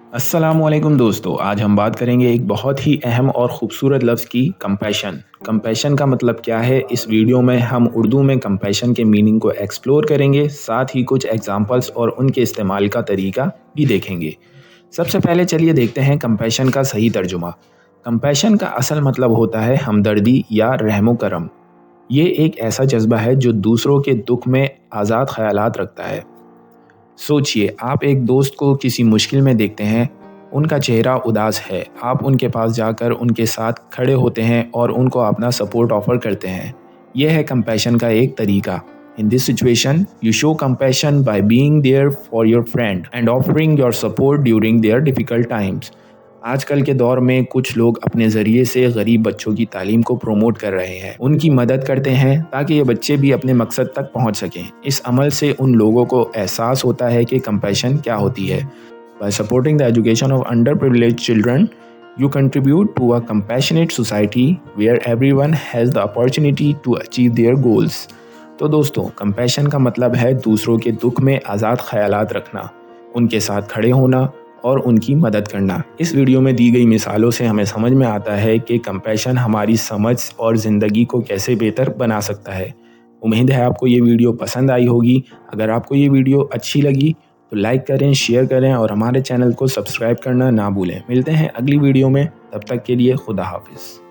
अस्सलामुअलैकुम दोस्तों, आज हम बात करेंगे एक बहुत ही अहम और ख़ूबसूरत लफ्ज़ की कंपैशन। कंपैशन का मतलब क्या है, इस वीडियो में हम उर्दू में कंपैशन के मीनिंग को एक्सप्लोर करेंगे, साथ ही कुछ एग्जांपल्स और उनके इस्तेमाल का तरीका भी देखेंगे। सबसे पहले चलिए देखते हैं कंपैशन का सही तर्जुमा। कंपैशन का असल मतलब होता है हमदर्दी या रहमो करम। ये एक ऐसा जज्बा है जो दूसरों के दुख में आज़ाद ख़यालात रखता है। सोचिए, आप एक दोस्त को किसी मुश्किल में देखते हैं, उनका चेहरा उदास है, आप उनके पास जाकर उनके साथ खड़े होते हैं और उनको अपना सपोर्ट ऑफर करते हैं। यह है कंपैशन का एक तरीका। In this situation you show compassion by being there for your friend and offering your support during their difficult times. आजकल के दौर में कुछ लोग अपने ज़रिए से गरीब बच्चों की तालीम को प्रोमोट कर रहे हैं, उनकी मदद करते हैं ताकि ये बच्चे भी अपने मकसद तक पहुंच सकें। इस अमल से उन लोगों को एहसास होता है कि कंपैशन क्या होती है। Bye supporting the education of under privileged children, you contribute to a compassionate society where everyone has the opportunity to achieve their goals। तो दोस्तों, कंपैशन का मतलब है दूसरों के दुख में आज़ाद ख्यालात रखना, उनके साथ खड़े होना और उनकी मदद करना। इस वीडियो में दी गई मिसालों से हमें समझ में आता है कि कंपैशन हमारी समझ और ज़िंदगी को कैसे बेहतर बना सकता है। उम्मीद है आपको ये वीडियो पसंद आई होगी। अगर आपको ये वीडियो अच्छी लगी तो लाइक करें, शेयर करें और हमारे चैनल को सब्सक्राइब करना ना भूलें। मिलते हैं अगली वीडियो में, तब तक के लिए खुदा हाफिज़।